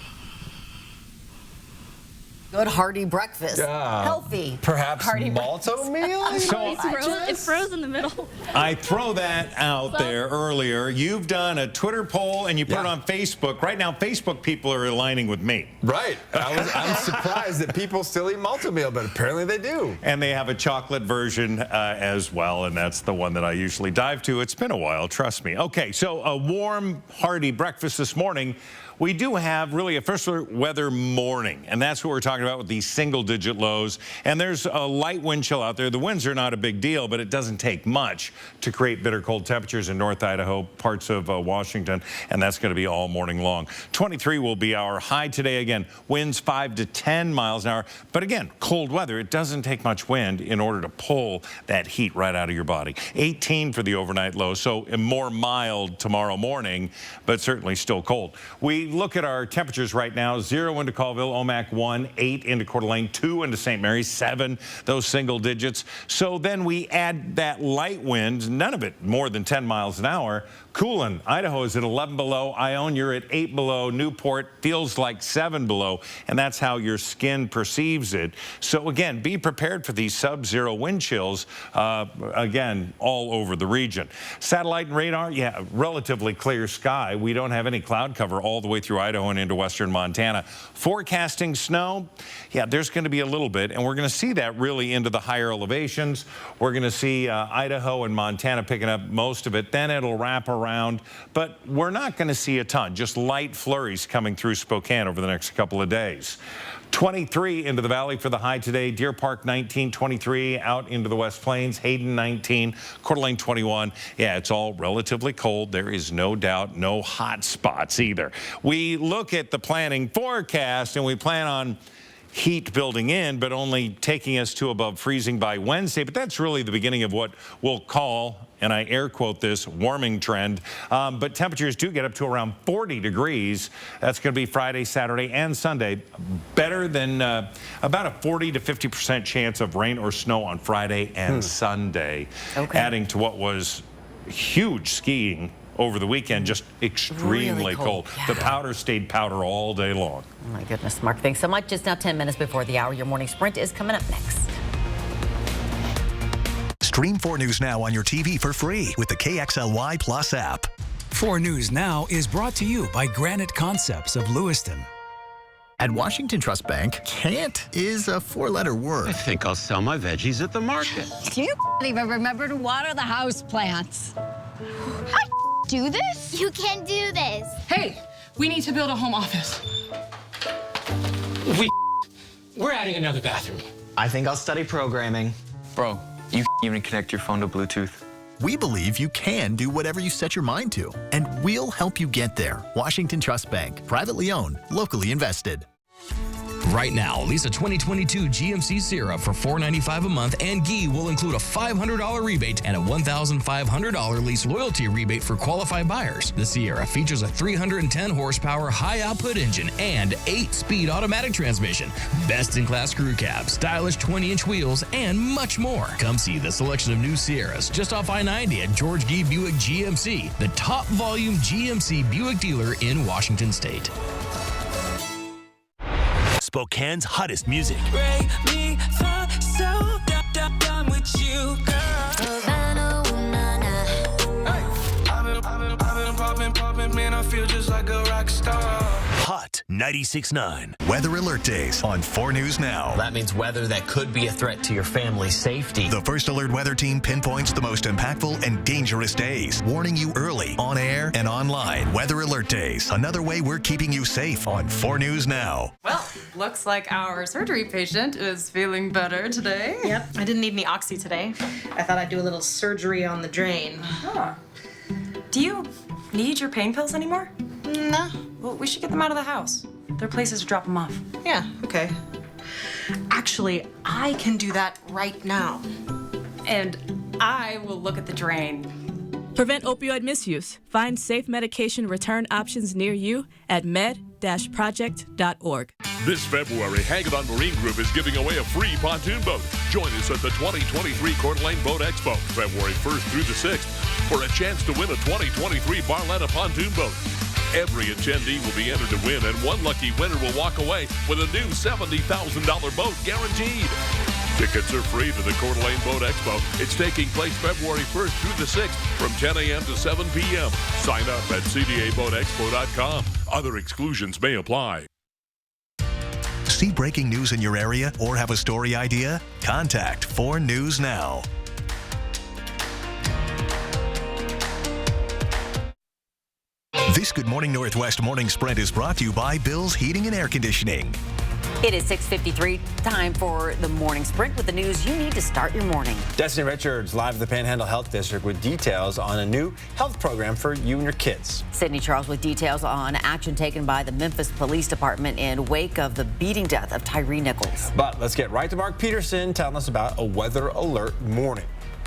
Good hearty breakfast. Healthy. Perhaps hearty malto meal? It froze in the middle. I throw that out there earlier. You've done a Twitter poll and you put it on Facebook. Right now, Facebook people are aligning with me. Right. I'm surprised that people still eat malto meal, but apparently they do. And they have a chocolate version as well, and that's the one that I usually dive to. It's been a while, trust me. Okay, so a warm, hearty breakfast this morning. We do have really a first weather morning, and that's what we're talking about with these single-digit lows. And there's a light wind chill out there. The winds are not a big deal, but it doesn't take much to create bitter cold temperatures in North Idaho, parts of Washington, and that's going to be all morning long. 23 will be our high today. Again, winds 5 to 10 miles an hour. But again, cold weather. It doesn't take much wind in order to pull that heat right out of your body. 18 for the overnight low, so more mild tomorrow morning, but certainly still cold. We look at our temperatures right now. 0 into Colville, Omak 1, 8 into Coeur d'Alene, 2 into St. Mary's, 7, those single digits. So then we add that light wind, none of it more than 10 miles an hour, Coolin, Idaho is at 11 below. Ione, you're at 8 below. Newport feels like 7 below, and that's how your skin perceives it. So again, be prepared for these sub-zero wind chills, again, all over the region. Satellite and radar, yeah, relatively clear sky. We don't have any cloud cover all the way through Idaho and into western Montana. Forecasting snow, yeah, there's going to be a little bit, and we're going to see that really into the higher elevations. We're going to see Idaho and Montana picking up most of it. Then it'll wrap around, but we're not going to see a ton, just light flurries coming through Spokane over the next couple of days. 23 into the valley for the high today. Deer Park 19, 23 out into the West Plains. Hayden 19, Coeur d'Alene 21. Yeah, it's all relatively cold. There is no doubt, no hot spots either. We look at the planning forecast and we plan on heat building in, but only taking us to above freezing by Wednesday. But that's really the beginning of what we'll call, and I air quote this, warming trend. But temperatures do get up to around 40 degrees. That's going to be Friday, Saturday, and Sunday. Better than about a 40 to 50% chance of rain or snow on Friday and Sunday. Okay. Adding to what was huge skiing over the weekend, just extremely really cold. Yeah. The powder stayed powder all day long. Oh my goodness, Mark, thanks so much. Just now 10 minutes before the hour, your morning sprint is coming up next. Stream 4 News Now on your TV for free with the KXLY Plus app. 4 News Now is brought to you by Granite Concepts of Lewiston. At Washington Trust Bank, can't is a 4-letter word. I think I'll sell my veggies at the market. You even remember to water the house plants. I do this? You can do this. Hey, we need to build a home office. We're adding another bathroom. I think I'll study programming. Bro, you even connect your phone to Bluetooth. We believe you can do whatever you set your mind to, and we'll help you get there. Washington Trust Bank, privately owned, locally invested. Right now, lease a 2022 GMC Sierra for $495 a month, and GE will include a $500 rebate and a $1,500 lease loyalty rebate for qualified buyers. The Sierra features a 310 horsepower high-output engine and 8-speed automatic transmission, best-in-class crew cab, stylish 20-inch wheels, and much more. Come see the selection of new Sierras just off I-90 at George G. Buick GMC, the top volume GMC Buick dealer in Washington State. Spokane's hottest music. Break me so done with you, girl. I've been popping, man, I feel just like a rock star. Hot 96.9. Weather Alert Days on 4 News Now. That means weather that could be a threat to your family's safety. The First Alert Weather Team pinpoints the most impactful and dangerous days, warning you early, on air and online. Weather Alert Days, another way we're keeping you safe on 4 News Now. Well, looks like our surgery patient is feeling better today. Yep, I didn't need any oxy today. I thought I'd do a little surgery on the drain. Huh. Do you need your pain pills anymore? No. Well, we should get them out of the house. There are places to drop them off. Yeah, okay. Actually, I can do that right now. And I will look at the drain. Prevent opioid misuse. Find safe medication return options near you at med-project.org. This February, Hagedon Marine Group is giving away a free pontoon boat. Join us at the 2023 Coeur d'Alene Boat Expo, February 1st through the 6th, for a chance to win a 2023 Barletta pontoon boat. Every attendee will be entered to win, and one lucky winner will walk away with a new $70,000 boat guaranteed. Tickets are free to the Coeur d'Alene Boat Expo. It's taking place February 1st through the 6th from 10 a.m. to 7 p.m. Sign up at cdaboatexpo.com. Other exclusions may apply. See breaking news in your area or have a story idea? Contact 4 News Now. This Good Morning Northwest Morning Sprint is brought to you by Bill's Heating and Air Conditioning. It is 6:53, time for the morning sprint with the news you need to start your morning. Destiny Richards live at the Panhandle Health District with details on a new health program for you and your kids. Sydney Charles with details on action taken by the Memphis Police Department in wake of the beating death of Tyree Nichols. But let's get right to Mark Peterson telling us about a weather alert morning.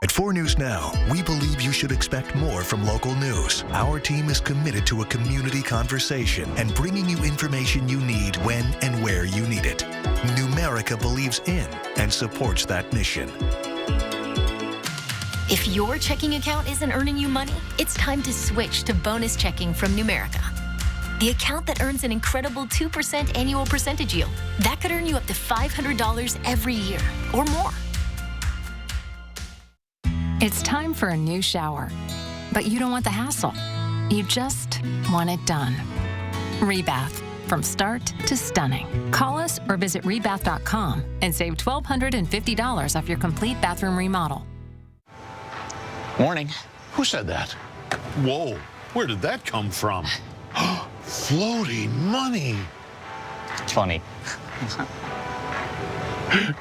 At 4 News Now, we believe you should expect more from local news. Our team is committed to a community conversation and bringing you information you need when and where you need it. Numerica believes in and supports that mission. If your checking account isn't earning you money, it's time to switch to bonus checking from Numerica. The account that earns an incredible 2% annual percentage yield. That could earn you up to $500 every year or more. It's time for a new shower, but you don't want the hassle. You just want it done. Rebath, from start to stunning. Call us or visit rebath.com and save $1,250 off your complete bathroom remodel. Morning. Who said that? Whoa, where did that come from? Floating money. It's funny.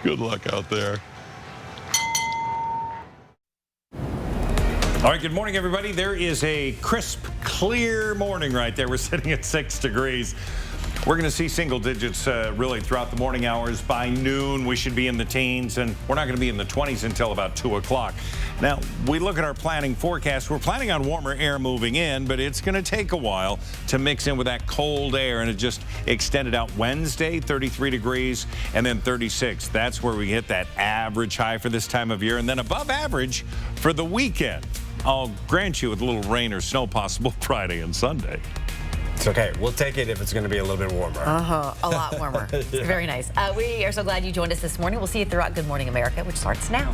Good luck out there. All right, good morning, everybody. There is a crisp, clear morning right there. We're sitting at 6 degrees. We're going to see single digits really throughout the morning hours. By noon, we should be in the teens, and we're not going to be in the 20s until about 2 o'clock. Now, we look at our planning forecast. We're planning on warmer air moving in, but it's going to take a while to mix in with that cold air, and it just extended out Wednesday, 33 degrees, and then 36. That's where we hit that average high for this time of year, and then above average for the weekend. I'll grant you with a little rain or snow possible Friday and Sunday. It's okay. We'll take it if it's going to be a little bit warmer. A lot warmer. Yeah. Very nice. We are so glad you joined us this morning. We'll see you throughout Good Morning America, which starts now.